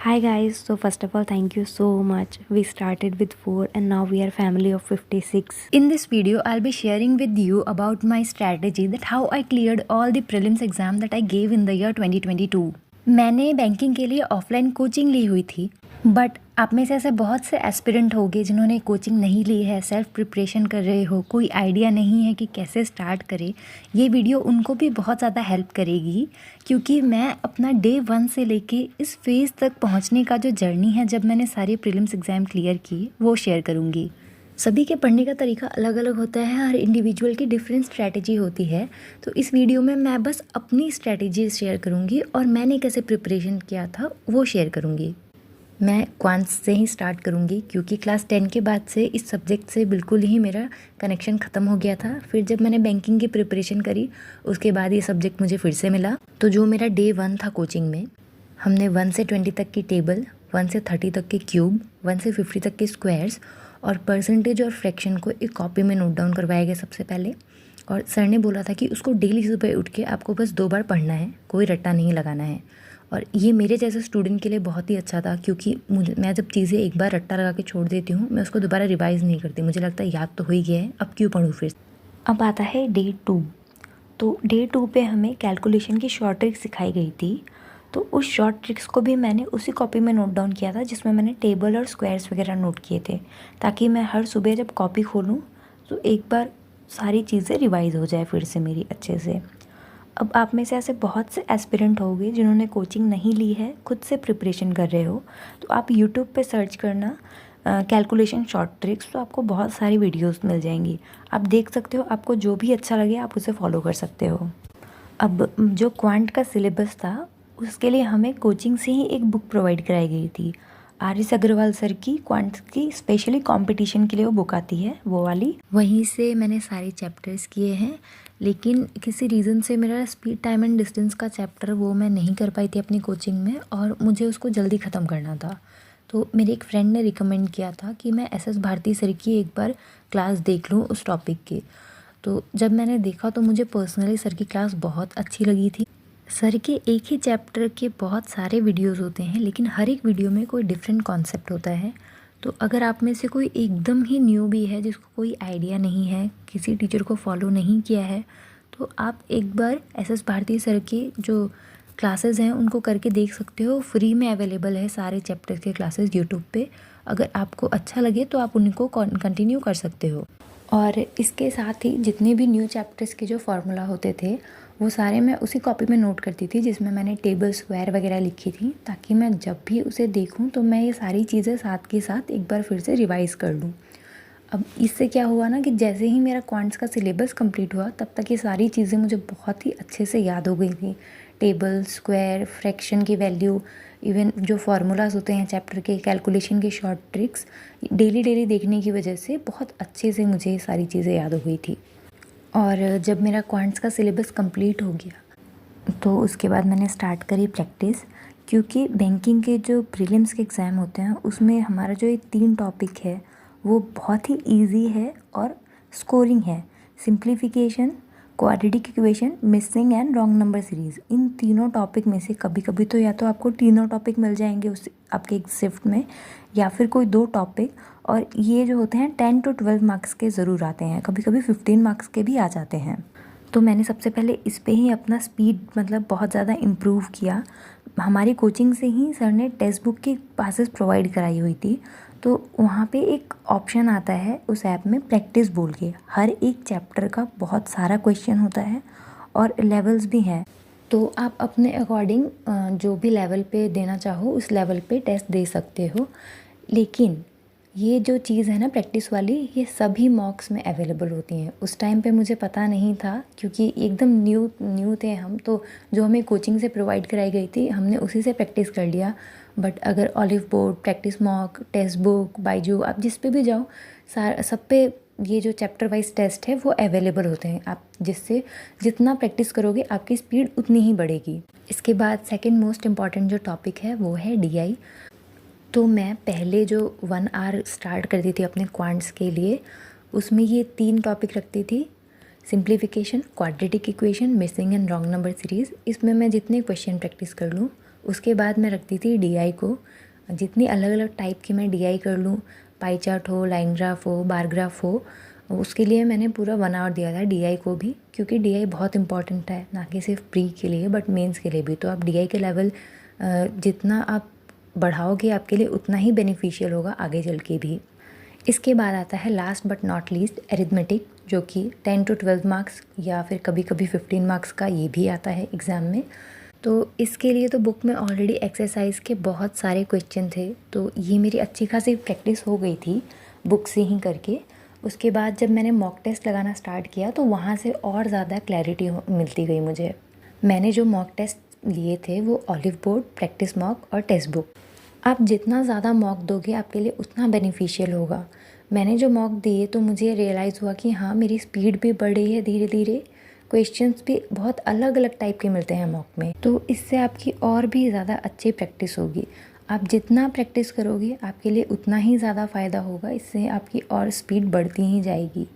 Hi guys, so first of all thank you so much. We started with 4 and now we are family of 56. In this video, I'll be sharing with you about my strategy that how I cleared all the prelims exam that I gave in the year 2022. मैंने banking के लिए offline coaching ली हुई थी, but आप में से ऐसे बहुत से एस्पिरेंट होंगे जिन्होंने कोचिंग नहीं ली है, सेल्फ प्रिपरेशन कर रहे हो, कोई आइडिया नहीं है कि कैसे स्टार्ट करें। ये वीडियो उनको भी बहुत ज़्यादा हेल्प करेगी क्योंकि मैं अपना डे 1 से लेके इस फेज़ तक पहुंचने का जो जर्नी है जब मैंने सारे प्रीलिम्स एग्ज़ाम क्लियर किए वो शेयर करूँगी। सभी के पढ़ने का तरीका अलग अलग होता है, हर इंडिविजुअल की डिफरेंट स्ट्रैटेजी होती है। तो इस वीडियो में मैं बस अपनी स्ट्रैटेजी शेयर करूँगी और मैंने कैसे प्रिपरेशन किया था वो शेयर करूँगी। मैं क्वांट्स से ही स्टार्ट करूँगी क्योंकि क्लास 10 के बाद से इस सब्जेक्ट से बिल्कुल ही मेरा कनेक्शन ख़त्म हो गया था। फिर जब मैंने बैंकिंग की प्रिपरेशन करी उसके बाद ये सब्जेक्ट मुझे फिर से मिला। तो जो मेरा डे 1 था कोचिंग में, हमने 1 से 20 तक की टेबल, 1 से 30 तक के क्यूब, 1 से 50 तक के स्क्वायर्स और परसेंटेज और फ्रैक्शन को एक कॉपी में नोट डाउन करवाया गया सबसे पहले। और सर ने बोला था कि उसको डेली सुबह उठ के आपको बस 2 बार पढ़ना है, कोई रट्टा नहीं लगाना है। और ये मेरे जैसे स्टूडेंट के लिए बहुत ही अच्छा था क्योंकि मैं जब चीज़ें एक बार रट्टा लगा के छोड़ देती हूँ, मैं उसको दोबारा रिवाइज़ नहीं करती। मुझे लगता है याद तो हो ही गया है, अब क्यों पढ़ूँ फिर। अब आता है डे 2। तो डे 2 पे हमें कैलकुलेशन की शॉर्ट ट्रिक्स सिखाई गई थी। तो उस शॉर्ट ट्रिक्स को भी मैंने उसी कॉपी में नोट डाउन किया था जिसमें मैंने टेबल और स्क्वायर्स वगैरह नोट किए थे, ताकि मैं हर सुबह जब कॉपी खोलूँ तो एक बार सारी चीज़ें रिवाइज़ हो जाए फिर से मेरी अच्छे से। अब आप में से ऐसे बहुत से एस्पिरेंट होंगे जिन्होंने कोचिंग नहीं ली है, खुद से प्रिपरेशन कर रहे हो, तो आप यूट्यूब पे सर्च करना कैलकुलेशन शॉर्ट ट्रिक्स, तो आपको बहुत सारी वीडियोस मिल जाएंगी। आप देख सकते हो, आपको जो भी अच्छा लगे आप उसे फॉलो कर सकते हो। अब जो क्वांट का सिलेबस था उसके लिए हमें कोचिंग से ही एक बुक प्रोवाइड कराई गई थी। आर.एस. अग्रवाल सर की क्वांट की स्पेशली कंपटीशन के लिए वो बुक आती है, वो वाली। वहीं से मैंने सारे चैप्टर्स किए हैं, लेकिन किसी रीज़न से मेरा स्पीड टाइम एंड डिस्टेंस का चैप्टर वो मैं नहीं कर पाई थी अपनी कोचिंग में और मुझे उसको जल्दी ख़त्म करना था। तो मेरे एक फ्रेंड ने रिकमेंड किया था कि मैं एस भारती सर की एक बार क्लास देख लूँ उस टॉपिक की। तो जब मैंने देखा तो मुझे पर्सनली सर की क्लास बहुत अच्छी लगी थी। सर के एक ही चैप्टर के बहुत सारे वीडियोस होते हैं, लेकिन हर एक वीडियो में कोई डिफरेंट कॉन्सेप्ट होता है। तो अगर आप में से कोई एकदम ही न्यू भी है, जिसको कोई आइडिया नहीं है, किसी टीचर को फॉलो नहीं किया है, तो आप एक बार एस भारती सर के जो क्लासेस हैं उनको करके देख सकते हो। फ्री में अवेलेबल है सारे चैप्टर के क्लासेस यूट्यूब पे। अगर आपको अच्छा लगे तो आप उनको कंटिन्यू कर सकते हो। और इसके साथ ही जितने भी न्यू चैप्टर्स के जो फार्मूला होते थे वो सारे मैं उसी कॉपी में नोट करती थी जिसमें मैंने टेबल स्क्वायर वगैरह लिखी थी, ताकि मैं जब भी उसे देखूं तो मैं ये सारी चीज़ें साथ के साथ एक बार फिर से रिवाइज़ कर लूँ। अब इससे क्या हुआ ना कि जैसे ही मेरा क्वांट्स का सिलेबस कंप्लीट हुआ तब तक ये सारी चीज़ें मुझे बहुत ही अच्छे से याद हो गई थी। टेबल, स्क्वायर, फ्रैक्शन की वैल्यू, इवन जो फार्मूलाज होते हैं चैप्टर के, कैलकुलेशन के शॉर्ट ट्रिक्स, डेली देखने की वजह से बहुत अच्छे से मुझे ये सारी चीज़ें याद हो गई थी। और जब मेरा क्वांट्स का सिलेबस कंप्लीट हो गया तो उसके बाद मैंने स्टार्ट करी प्रैक्टिस, क्योंकि बैंकिंग के जो प्रीलिम्स के एग्ज़ाम होते हैं उसमें हमारा जो ये 3 टॉपिक है वो बहुत ही इजी है और स्कोरिंग है। Simplification, quadratic equation, missing and wrong number series. इन तीनों टॉपिक में से कभी कभी तो या तो आपको तीनों टॉपिक मिल जाएंगे उस आपके एक शिफ्ट में, या फिर कोई 2 टॉपिक। और ये जो होते हैं 10 to 12 मार्क्स के ज़रूर आते हैं, कभी कभी 15 मार्क्स के भी आ जाते हैं। तो मैंने सबसे पहले इस पे ही अपना स्पीड बहुत ज़्यादा इम्प्रूव किया। हमारी कोचिंग से ही सर ने टेक्स्ट बुक की पासेस प्रोवाइड कराई हुई थी। तो वहाँ पे एक ऑप्शन आता है उस ऐप में, प्रैक्टिस बोल के। हर एक चैप्टर का बहुत सारा क्वेश्चन होता है और लेवल्स भी हैं। तो आप अपने अकॉर्डिंग जो भी लेवल पे देना चाहो उस लेवल पे टेस्ट दे सकते हो। लेकिन ये जो चीज़ है ना प्रैक्टिस वाली, ये सभी मॉक्स में अवेलेबल होती हैं। उस टाइम पे मुझे पता नहीं था क्योंकि एकदम न्यू थे हम, तो जो हमें कोचिंग से प्रोवाइड कराई गई थी हमने उसी से प्रैक्टिस कर लिया। बट अगर olive board, practice mock, text book, Byju, आप जिस पे भी जाओ सब पे ये जो चैप्टर वाइज टेस्ट है वो अवेलेबल होते हैं। आप जिससे जितना प्रैक्टिस करोगे आपकी स्पीड उतनी ही बढ़ेगी। इसके बाद सेकेंड मोस्ट इम्पॉर्टेंट जो टॉपिक है वो है DI। तो मैं पहले जो 1 आवर स्टार्ट करती थी अपने क्वांट्स के लिए, उसमें ये 3 टॉपिक रखती थी। Simplification, quadratic equation, missing and wrong number series. इसमें मैं जितने क्वेश्चन प्रैक्टिस कर लूँ उसके बाद मैं रखती थी DI को। जितनी अलग अलग टाइप की मैं DI कर लूँ, पाई चार्ट हो, लाइन ग्राफ हो, बार ग्राफ हो, उसके लिए मैंने पूरा 1 आवर दिया था DI को भी, क्योंकि DI बहुत इंपॉर्टेंट है, ना कि सिर्फ प्री के लिए बट मेंस के लिए भी। तो आप DI के लेवल जितना आप बढ़ाओगे आपके लिए उतना ही बेनिफिशियल होगा आगे चल के भी। इसके बाद आता है last but not least arithmetic, जो कि 10 to 12 मार्क्स या फिर कभी कभी 15 मार्क्स का ये भी आता है एग्ज़ाम में। तो इसके लिए तो बुक में ऑलरेडी एक्सरसाइज के बहुत सारे क्वेश्चन थे, तो ये मेरी अच्छी खासी प्रैक्टिस हो गई थी बुक से ही करके। उसके बाद जब मैंने मॉक टेस्ट लगाना स्टार्ट किया तो वहाँ से और ज़्यादा क्लैरिटी मिलती गई मुझे। मैंने जो मॉक टेस्ट लिए थे वो ऑलिव बोर्ड, प्रैक्टिस मॉक और टेक्स्ट बुक। आप जितना ज़्यादा मॉक दोगे आपके लिए उतना बेनिफिशियल होगा। मैंने जो मॉक दिए तो मुझे रियलाइज़ हुआ कि हाँ, मेरी स्पीड भी बढ़ रही है धीरे धीरे। क्वेश्चंस भी बहुत अलग अलग टाइप के मिलते हैं मॉक में, तो इससे आपकी और भी ज़्यादा अच्छी प्रैक्टिस होगी। आप जितना प्रैक्टिस करोगे आपके लिए उतना ही ज़्यादा फ़ायदा होगा, इससे आपकी और स्पीड बढ़ती ही जाएगी।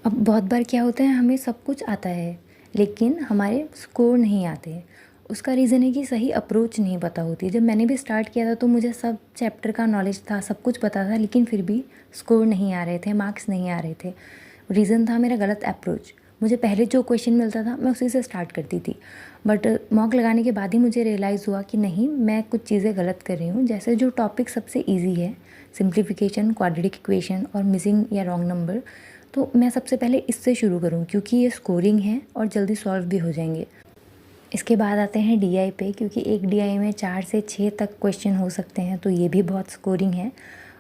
अब बहुत बार क्या होता है, हमें सब कुछ आता है लेकिन हमारे स्कोर नहीं आते। उसका रीज़न है कि सही अप्रोच नहीं पता होती। जब मैंने भी स्टार्ट किया था तो मुझे सब चैप्टर का नॉलेज था, सब कुछ पता था, लेकिन फिर भी स्कोर नहीं आ रहे थे, मार्क्स नहीं आ रहे थे। रीज़न था मेरा गलत अप्रोच। मुझे पहले जो क्वेश्चन मिलता था मैं उसी से स्टार्ट करती थी, बट मॉक लगाने के बाद ही मुझे रियलाइज़ हुआ कि नहीं, मैं कुछ चीज़ें गलत कर रही हूँ। जैसे जो टॉपिक सबसे ईजी है, सिंप्लीफिकेशन, क्वाड्रेटिक इक्वेशन और मिसिंग या रॉन्ग नंबर, तो मैं सबसे पहले इससे शुरू करूँ क्योंकि ये स्कोरिंग है और जल्दी सॉल्व भी हो जाएंगे। इसके बाद आते हैं DI पे, क्योंकि एक DI में 4 से 6 तक क्वेश्चन हो सकते हैं, तो ये भी बहुत स्कोरिंग है।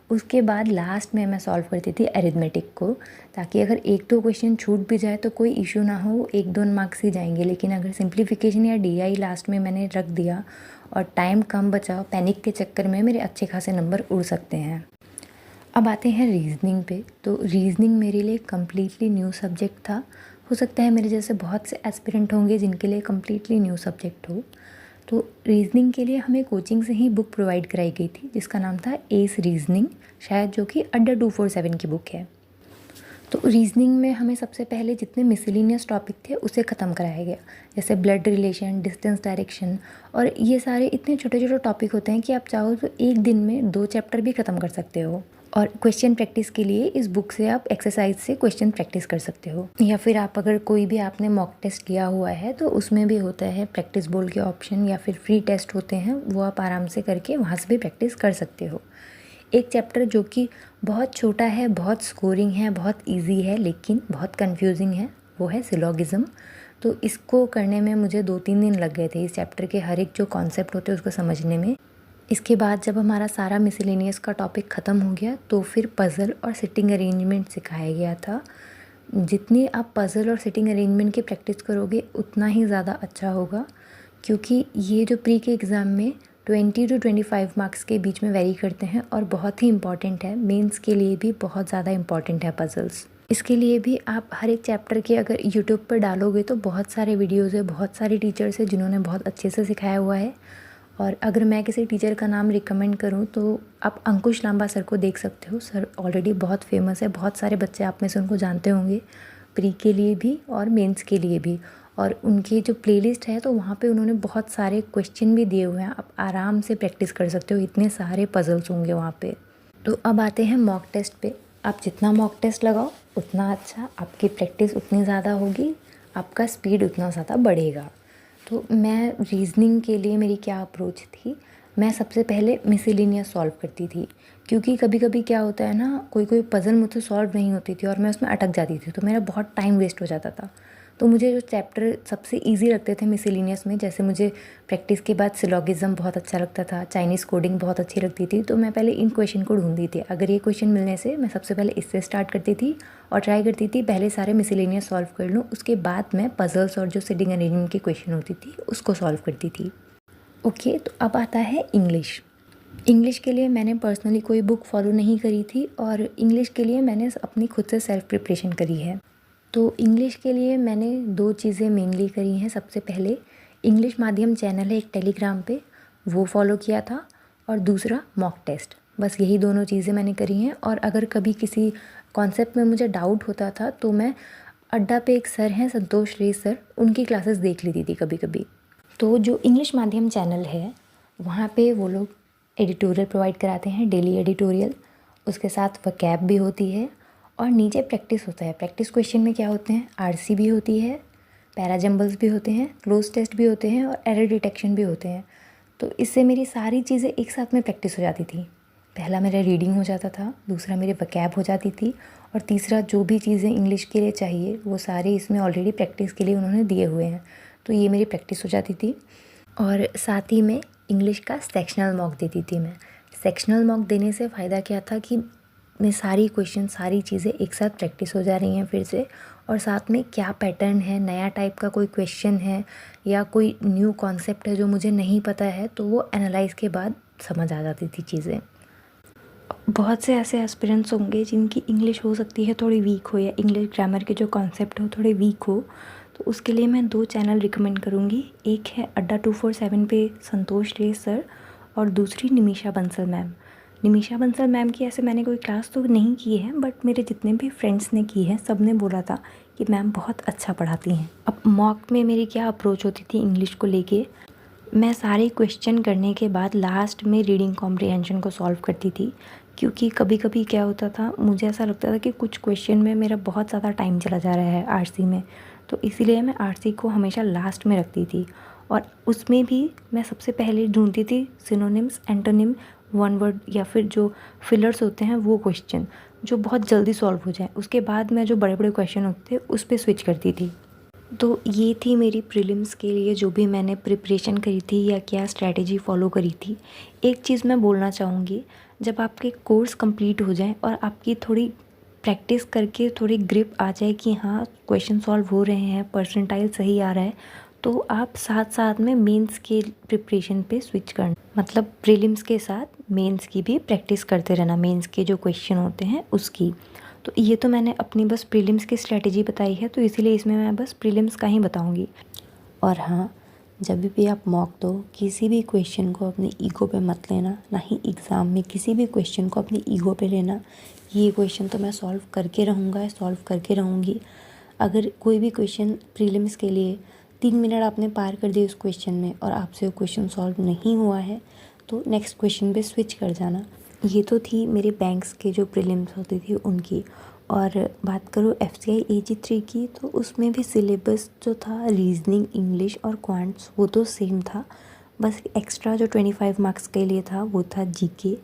उसके बाद लास्ट में मैं सॉल्व करती थी अरिथमेटिक को, ताकि अगर 1-2 क्वेश्चन छूट भी जाए तो कोई इशू ना हो, 1-2 मार्क्स ही जाएंगे। लेकिन अगर सिंप्लीफिकेशन या DI लास्ट में मैंने रख दिया और टाइम कम बचा, पैनिक के चक्कर में मेरे अच्छे खासे नंबर उड़ सकते हैं। अब आते हैं रीजनिंग पे। तो रीजनिंग मेरे लिए कम्प्लीटली न्यू सब्जेक्ट था। हो सकता है मेरे जैसे बहुत से एस्पिरेंट होंगे जिनके लिए कम्प्लीटली न्यू सब्जेक्ट हो। तो रीजनिंग के लिए हमें कोचिंग से ही बुक प्रोवाइड कराई गई थी जिसका नाम था एस रीजनिंग, शायद, जो कि अड्डा 247 की बुक है। तो रीजनिंग में हमें सबसे पहले जितने मिसलिनियस टॉपिक थे उसे ख़त्म कराया गया, जैसे ब्लड रिलेशन, डिस्टेंस डायरेक्शन, और ये सारे इतने छोटे छोटे टॉपिक होते हैं कि आप चाहो तो एक दिन में 2 चैप्टर भी ख़त्म कर सकते हो। और क्वेश्चन प्रैक्टिस के लिए इस बुक से आप एक्सरसाइज से क्वेश्चन प्रैक्टिस कर सकते हो, या फिर आप अगर कोई भी आपने मॉक टेस्ट लिया हुआ है तो उसमें भी होता है प्रैक्टिस बोर्ड के ऑप्शन, या फिर फ्री टेस्ट होते हैं, वो आप आराम से करके वहाँ से भी प्रैक्टिस कर सकते हो। एक चैप्टर जो कि बहुत छोटा है, बहुत स्कोरिंग है, बहुत इजी है, लेकिन बहुत कंफ्यूजिंग है, वो है सिलोगिज्म। तो इसको करने में मुझे 2-3 दिन लग गए थे, इस चैप्टर के हर एक जो कॉन्सेप्ट होते हैं उसको समझने में। इसके बाद जब हमारा सारा मिसलेनियस का टॉपिक ख़त्म हो गया तो फिर पज़ल और सिटिंग अरेंजमेंट सिखाया गया था। जितनी आप पज़ल और सिटिंग अरेंजमेंट की प्रैक्टिस करोगे उतना ही ज़्यादा अच्छा होगा, क्योंकि ये जो प्री के एग्ज़ाम में 20 to 25 मार्क्स के बीच में वेरी करते हैं और बहुत ही इंपॉर्टेंट है। मेंस के लिए भी बहुत ज़्यादा इंपॉर्टेंट है पज़ल्स। इसके लिए भी आप हर एक चैप्टर के अगर यूट्यूब पर डालोगे तो बहुत सारे वीडियोज़ है, बहुत सारे टीचर्स है जिन्होंने बहुत अच्छे से सिखाया हुआ है। और अगर मैं किसी टीचर का नाम रिकमेंड करूं तो आप अंकुश लांबा सर को देख सकते हो। सर ऑलरेडी बहुत फेमस है, बहुत सारे बच्चे आप में से उनको जानते होंगे, प्री के लिए भी और मेंस के लिए भी। और उनकी जो प्लेलिस्ट है तो वहाँ पे उन्होंने बहुत सारे क्वेश्चन भी दिए हुए हैं, आप आराम से प्रैक्टिस कर सकते हो, इतने सारे पज़ल्स होंगे वहाँ पे। तो अब आते हैं मॉक टेस्ट पे। आप जितना मॉक टेस्ट लगाओ उतना अच्छा, आपकी प्रैक्टिस उतनी ज़्यादा होगी, आपका स्पीड उतना ज़्यादा बढ़ेगा। तो मैं रीजनिंग के लिए मेरी क्या अप्रोच थी, मैं सबसे पहले मिसलिनियस सॉल्व करती थी, क्योंकि कभी कभी क्या होता है ना, कोई कोई पज़ल मुझसे सॉल्व नहीं होती थी और मैं उसमें अटक जाती थी, तो मेरा बहुत टाइम वेस्ट हो जाता था। तो मुझे जो चैप्टर सबसे इजी लगते थे मिसलिनियस में, जैसे मुझे प्रैक्टिस के बाद सिलोगिज्म बहुत अच्छा लगता था, चाइनीज़ कोडिंग बहुत अच्छी लगती थी, तो मैं पहले इन क्वेश्चन को ढूंढती थी। अगर ये क्वेश्चन मिलने से मैं सबसे पहले इससे स्टार्ट करती थी और ट्राई करती थी पहले सारे मिसलिनियस सॉल्व कर लूँ, उसके बाद मैं पज़ल्स और जो सिटिंग अरेंजमेंट की क्वेश्चन होती थी उसको सॉल्व करती थी। ओके, तो अब आता है इंग्लिश। इंग्लिश के लिए मैंने पर्सनली कोई बुक फॉलो नहीं करी थी और इंग्लिश के लिए मैंने अपनी खुद से सेल्फ प्रिपरेशन करी है। तो इंग्लिश के लिए मैंने 2 चीज़ें मेनली करी हैं। सबसे पहले इंग्लिश माध्यम चैनल है एक टेलीग्राम पे, वो फॉलो किया था, और दूसरा मॉक टेस्ट। बस यही दोनों चीज़ें मैंने करी हैं। और अगर कभी किसी कॉन्सेप्ट में मुझे डाउट होता था तो मैं अड्डा पे एक सर हैं संतोष रे सर, उनकी क्लासेस देख लेती थी कभी कभी। तो जो इंग्लिश माध्यम चैनल है वहाँ पे वो लोग एडिटोरियल प्रोवाइड कराते हैं, डेली एडिटोरियल, उसके साथ वकैब भी होती है और नीचे प्रैक्टिस होता है। प्रैक्टिस क्वेश्चन में क्या होते हैं, आरसी भी होती है, पैराजम्बल्स भी होते हैं, क्लोज टेस्ट भी होते हैं और एरर डिटेक्शन भी होते हैं। तो इससे मेरी सारी चीज़ें एक साथ में प्रैक्टिस हो जाती थी। पहला मेरा रीडिंग हो जाता था, दूसरा मेरे वकैब हो जाती थी और तीसरा जो भी चीज़ें इंग्लिश के लिए चाहिए वो सारी इसमें ऑलरेडी प्रैक्टिस के लिए उन्होंने दिए हुए हैं। तो ये मेरी प्रैक्टिस हो जाती थी। और साथ ही में इंग्लिश का सेक्शनल मॉक देती थी मैं। सेक्शनल मॉक देने से फ़ायदा क्या था कि मैं सारी क्वेश्चन, सारी चीज़ें एक साथ प्रैक्टिस हो जा रही हैं फिर से, और साथ में क्या पैटर्न है, नया टाइप का कोई क्वेश्चन है या कोई न्यू कॉन्सेप्ट है जो मुझे नहीं पता है, तो वो एनालाइज के बाद समझ आ जाती थी चीज़ें। बहुत से ऐसे एस्पिरेंट्स होंगे जिनकी इंग्लिश हो सकती है थोड़ी वीक हो, या इंग्लिश ग्रामर के जो कॉन्सेप्ट हो थोड़े वीक हो, तो उसके लिए मैं 2 चैनल रिकमेंड करूँगी। एक है अड्डा 247 पे संतोष रे सर और दूसरी निमिषा बंसल मैम। निमिषा बंसल मैम की ऐसे मैंने कोई क्लास तो नहीं की है, बट मेरे जितने भी फ्रेंड्स ने की है सब ने बोला था कि मैम बहुत अच्छा पढ़ाती हैं। अब मॉक में मेरी क्या अप्रोच होती थी इंग्लिश को लेके, मैं सारे क्वेश्चन करने के बाद लास्ट में रीडिंग कॉम्प्रिहेंशन को सॉल्व करती थी। क्योंकि कभी कभी क्या होता था, मुझे ऐसा लगता था कि कुछ क्वेश्चन में मेरा बहुत ज़्यादा टाइम चला जा रहा है आरसी में, तो इसीलिए मैं आरसी को हमेशा लास्ट में रखती थी। और उसमें भी मैं सबसे पहले ढूंढती थी सिनोनिम्स, एंटोनिम, वन वर्ड या फिर जो फिलर्स होते हैं वो क्वेश्चन जो बहुत जल्दी सॉल्व हो जाए। उसके बाद मैं जो बड़े बड़े क्वेश्चन होते थे उस पर स्विच करती थी। तो ये थी मेरी प्रीलिम्स के लिए जो भी मैंने प्रिपरेशन करी थी या क्या स्ट्रैटेजी फॉलो करी थी। एक चीज़ मैं बोलना चाहूँगी, जब आपके कोर्स कंप्लीट हो जाए और आपकी थोड़ी प्रैक्टिस करके थोड़ी ग्रिप आ जाए कि हाँ क्वेश्चन सॉल्व हो रहे हैं, परसेंटाइल सही आ रहा है, तो आप साथ साथ में मेंस के प्रिपरेशन पे स्विच करना, मतलब प्रीलिम्स के साथ मेंस की भी प्रैक्टिस करते रहना, मेंस के जो क्वेश्चन होते हैं उसकी। तो ये तो मैंने अपनी बस प्रीलिम्स की स्ट्रैटेजी बताई है, तो इसीलिए इसमें मैं बस प्रीलिम्स का ही बताऊंगी। और हाँ, जब भी आप मॉक दो, किसी भी क्वेश्चन को अपनी ईगो पे मत लेना, ना ही एग्ज़ाम में किसी भी क्वेश्चन को अपनी ईगो पे लेना। ये क्वेश्चन तो मैं सॉल्व करके रहूँगा, सॉल्व करके रहूँगी। अगर कोई भी क्वेश्चन प्रीलिम्स के लिए 3 मिनट आपने पार कर दिए उस क्वेश्चन में और आपसे वो क्वेश्चन सॉल्व नहीं हुआ है, तो नेक्स्ट क्वेश्चन पे स्विच कर जाना। ये तो थी मेरे बैंक्स के जो प्रीलिम्स होती थी उनकी। और बात करूँ FCI AG3 की, तो उसमें भी सिलेबस जो था रीजनिंग, इंग्लिश और क्वांट्स वो तो सेम था। बस एक्स्ट्रा जो 25 मार्क्स के लिए था वो था GK,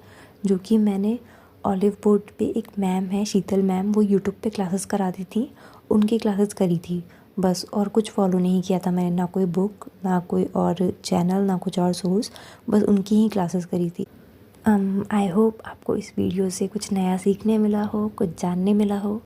जो कि मैंने ऑलिव बोर्ड पे एक मैम है शीतल मैम, वो यूट्यूब पे क्लासेस कराती थी, उनकी क्लासेस करी थी बस, और कुछ फॉलो नहीं किया था मैंने, ना कोई बुक, ना कोई और चैनल, ना कुछ और सोर्स, बस उनकी ही क्लासेस करी थी। आई होप आपको इस वीडियो से कुछ नया सीखने मिला हो, कुछ जानने मिला हो।